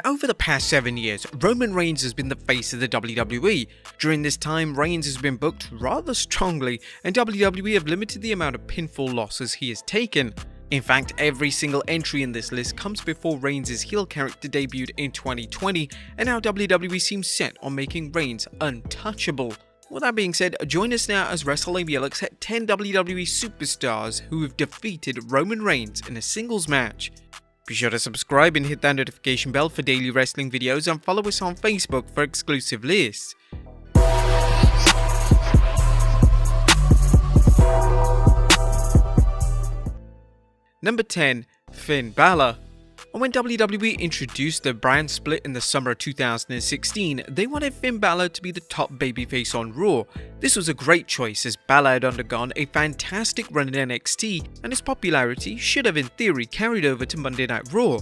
Now, over the past 7 years, Roman Reigns has been the face of the WWE. During this time, Reigns has been booked rather strongly, and WWE have limited the amount of pinfall losses he has taken. In fact, every single entry in this list comes before Reigns' heel character debuted in 2020, and now WWE seems set on making Reigns untouchable. With that being said, join us now as WrestleMania looks at 10 WWE superstars who have defeated Roman Reigns in a singles match. Be sure to subscribe and hit that notification bell for daily wrestling videos, and follow us on Facebook for exclusive lists. Number 10. Finn Balor. When WWE introduced the brand split in the summer of 2016, they wanted Finn Balor to be the top babyface on Raw. This was a great choice as Balor had undergone a fantastic run in NXT, and his popularity should have in theory carried over to Monday Night Raw.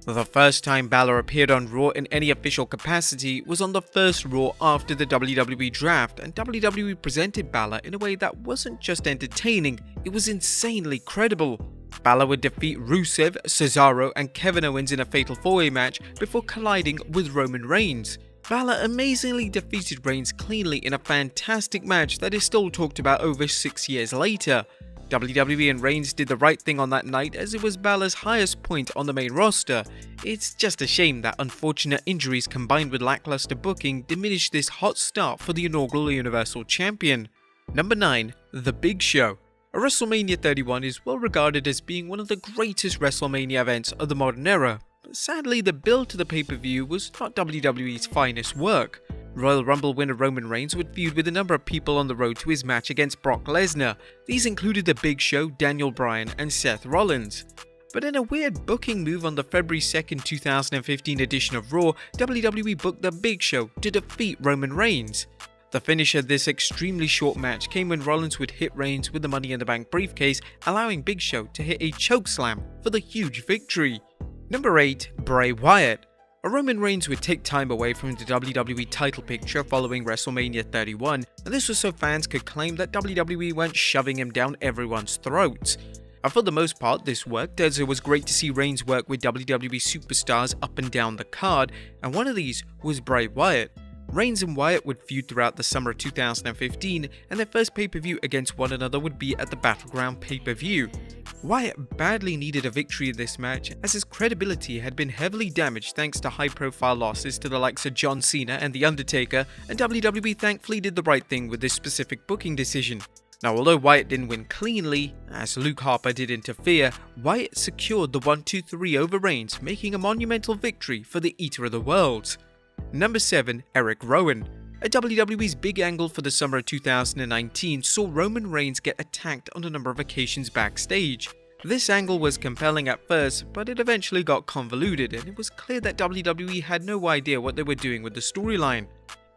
The first time Balor appeared on Raw in any official capacity was on the first Raw after the WWE draft, and WWE presented Balor in a way that wasn't just entertaining, it was insanely credible. Balor would defeat Rusev, Cesaro, and Kevin Owens in a fatal 4-way match before colliding with Roman Reigns. Balor amazingly defeated Reigns cleanly in a fantastic match that is still talked about over 6 years later. WWE and Reigns did the right thing on that night as it was Balor's highest point on the main roster. It's just a shame that unfortunate injuries combined with lackluster booking diminished this hot start for the inaugural Universal Champion. Number 9. The Big Show. WrestleMania 31 is well regarded as being one of the greatest WrestleMania events of the modern era, but sadly the build to the pay-per-view was not WWE's finest work. Royal Rumble winner Roman Reigns would feud with a number of people on the road to his match against Brock Lesnar. These included The Big Show, Daniel Bryan, and Seth Rollins. But in a weird booking move on the February 2nd, 2015 edition of Raw, WWE booked The Big Show to defeat Roman Reigns. The finish of this extremely short match came when Rollins would hit Reigns with the Money in the Bank briefcase, allowing Big Show to hit a chokeslam for the huge victory. Number 8. Bray Wyatt. Roman Reigns would take time away from the WWE title picture following WrestleMania 31, and this was so fans could claim that WWE weren't shoving him down everyone's throats. For the most part, this worked, as it was great to see Reigns work with WWE superstars up and down the card, and one of these was Bray Wyatt. Reigns and Wyatt would feud throughout the summer of 2015, and their first pay-per-view against one another would be at the Battleground pay-per-view. Wyatt badly needed a victory in this match, as his credibility had been heavily damaged thanks to high-profile losses to the likes of John Cena and The Undertaker, and WWE thankfully did the right thing with this specific booking decision. Now, although Wyatt didn't win cleanly, as Luke Harper did interfere, Wyatt secured the 1-2-3 over Reigns, making a monumental victory for the Eater of the Worlds. Number 7. Eric Rowan. WWE's big angle for the summer of 2019 saw Roman Reigns get attacked on a number of occasions backstage. This angle was compelling at first, but it eventually got convoluted, and it was clear that WWE had no idea what they were doing with the storyline.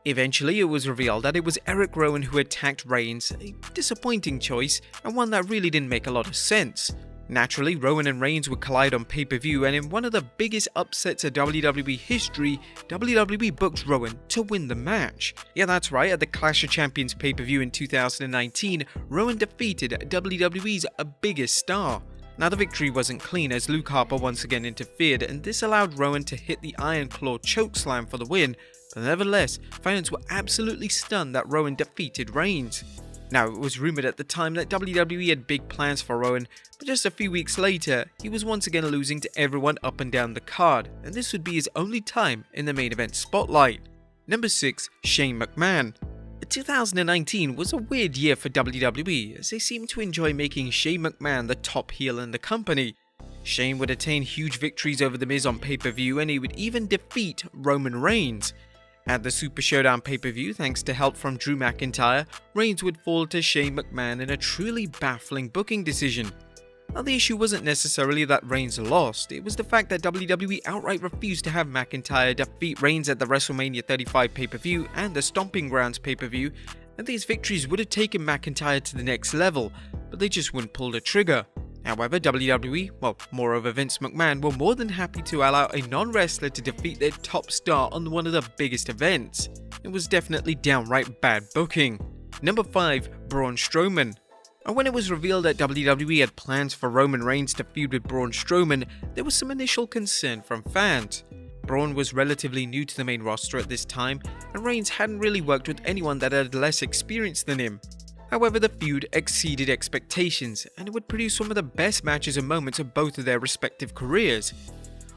Eventually, it was revealed that it was Eric Rowan who attacked Reigns, a disappointing choice, and one that really didn't make a lot of sense. Naturally, Rowan and Reigns would collide on pay-per-view, and in one of the biggest upsets of WWE history, WWE booked Rowan to win the match. Yeah, that's right, at the Clash of Champions pay-per-view in 2019, Rowan defeated WWE's biggest star. Now, the victory wasn't clean as Luke Harper once again interfered, and this allowed Rowan to hit the Iron Claw chokeslam for the win, but nevertheless, fans were absolutely stunned that Rowan defeated Reigns. Now, it was rumored at the time that WWE had big plans for Rowan, but just a few weeks later, he was once again losing to everyone up and down the card, and this would be his only time in the main event spotlight. Number 6. Shane McMahon. 2019 was a weird year for WWE, as they seemed to enjoy making Shane McMahon the top heel in the company. Shane would attain huge victories over The Miz on pay-per-view, and he would even defeat Roman Reigns. At the Super Showdown pay-per-view, thanks to help from Drew McIntyre, Reigns would fall to Shane McMahon in a truly baffling booking decision. Now, the issue wasn't necessarily that Reigns lost, it was the fact that WWE outright refused to have McIntyre defeat Reigns at the WrestleMania 35 pay-per-view and the Stomping Grounds pay-per-view, and these victories would have taken McIntyre to the next level, but they just wouldn't pull the trigger. However, WWE, well, moreover Vince McMahon, were more than happy to allow a non-wrestler to defeat their top star on one of the biggest events. It was definitely downright bad booking. Number 5. Braun Strowman. When it was revealed that WWE had plans for Roman Reigns to feud with Braun Strowman, there was some initial concern from fans. Braun was relatively new to the main roster at this time, and Reigns hadn't really worked with anyone that had less experience than him. However, the feud exceeded expectations, and it would produce some of the best matches and moments of both of their respective careers.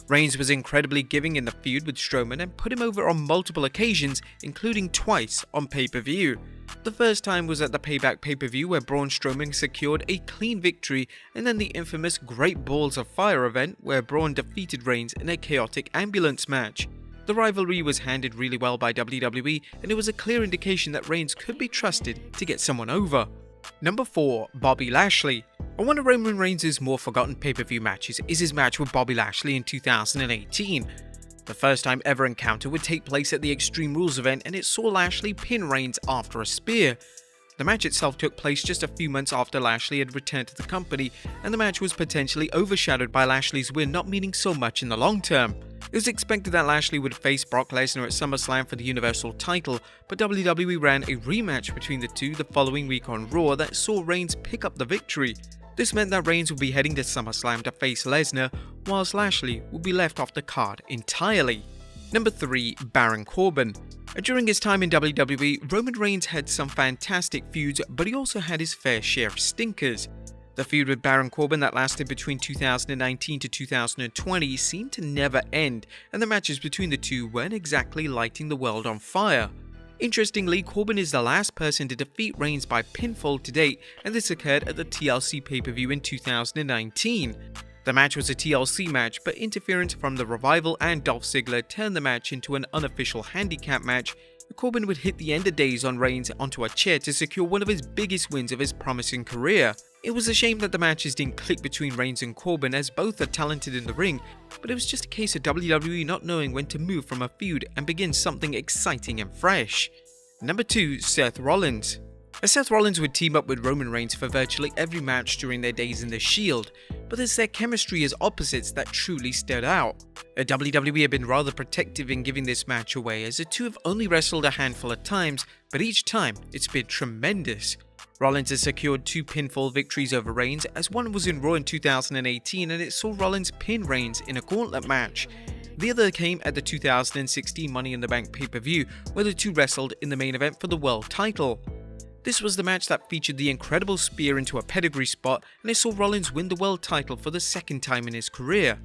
Reigns was incredibly giving in the feud with Strowman and put him over on multiple occasions, including twice on pay-per-view. The first time was at the Payback pay-per-view where Braun Strowman secured a clean victory, and then the infamous Great Balls of Fire event where Braun defeated Reigns in a chaotic ambulance match. The rivalry was handled really well by WWE, and it was a clear indication that Reigns could be trusted to get someone over. Number 4. Bobby Lashley. And one of Roman Reigns' more forgotten pay-per-view matches is his match with Bobby Lashley in 2018. The first time ever encounter would take place at the Extreme Rules event, and it saw Lashley pin Reigns after a spear. The match itself took place just a few months after Lashley had returned to the company, and the match was potentially overshadowed by Lashley's win not meaning so much in the long term. It was expected that Lashley would face Brock Lesnar at SummerSlam for the Universal title, but WWE ran a rematch between the two the following week on Raw that saw Reigns pick up the victory. This meant that Reigns would be heading to SummerSlam to face Lesnar, whilst Lashley would be left off the card entirely. Number 3. Baron Corbin. During his time in WWE, Roman Reigns had some fantastic feuds, but he also had his fair share of stinkers. The feud with Baron Corbin that lasted between 2019 to 2020 seemed to never end, and the matches between the two weren't exactly lighting the world on fire. Interestingly, Corbin is the last person to defeat Reigns by pinfall to date, and this occurred at the TLC pay-per-view in 2019. The match was a TLC match, but interference from the Revival and Dolph Ziggler turned the match into an unofficial handicap match. Corbin would hit the end of days on Reigns onto a chair to secure one of his biggest wins of his promising career. It was a shame that the matches didn't click between Reigns and Corbin, as both are talented in the ring, but it was just a case of WWE not knowing when to move from a feud and begin something exciting and fresh. Number 2. Seth Rollins. Seth Rollins would team up with Roman Reigns for virtually every match during their days in the Shield, but it's their chemistry as opposites that truly stood out. WWE had been rather protective in giving this match away, as the two have only wrestled a handful of times, but each time it's been tremendous. Rollins has secured 2 pinfall victories over Reigns, as one was in Raw in 2018 and it saw Rollins pin Reigns in a gauntlet match. The other came at the 2016 Money in the Bank pay-per-view, where the two wrestled in the main event for the world title. This was the match that featured the incredible spear into a pedigree spot, and it saw Rollins win the world title for the second time in his career.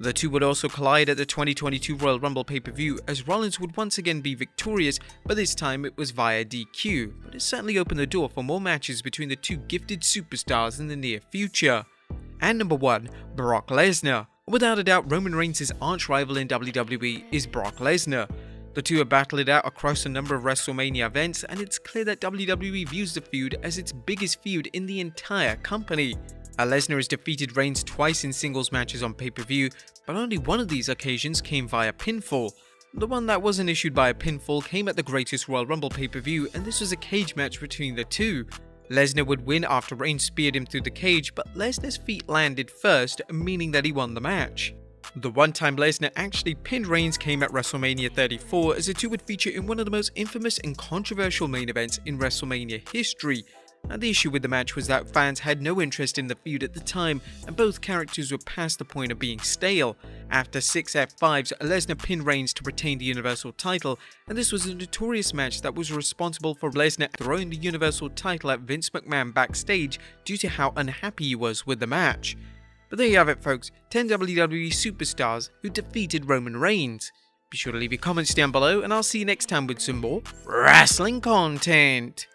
The two would also collide at the 2022 Royal Rumble pay-per-view, as Rollins would once again be victorious, but this time it was via DQ, but it certainly opened the door for more matches between the two gifted superstars in the near future. And number 1, Brock Lesnar. Without a doubt, Roman Reigns' arch rival in WWE is Brock Lesnar. The two have battled it out across a number of WrestleMania events, and it's clear that WWE views the feud as its biggest feud in the entire company. Lesnar has defeated Reigns twice in singles matches on pay-per-view, but only one of these occasions came via pinfall. The one that wasn't issued by a pinfall came at the Greatest Royal Rumble pay-per-view, and this was a cage match between the two. Lesnar would win after Reigns speared him through the cage, but Lesnar's feet landed first, meaning that he won the match. The one time Lesnar actually pinned Reigns came at WrestleMania 34, as the two would feature in one of the most infamous and controversial main events in WrestleMania history. And the issue with the match was that fans had no interest in the feud at the time, and both characters were past the point of being stale. After 6 F5s, Lesnar pinned Reigns to retain the Universal title, and this was a notorious match that was responsible for Lesnar throwing the Universal title at Vince McMahon backstage due to how unhappy he was with the match. But there you have it, folks, 10 WWE superstars who defeated Roman Reigns. Be sure to leave your comments down below, and I'll see you next time with some more wrestling content.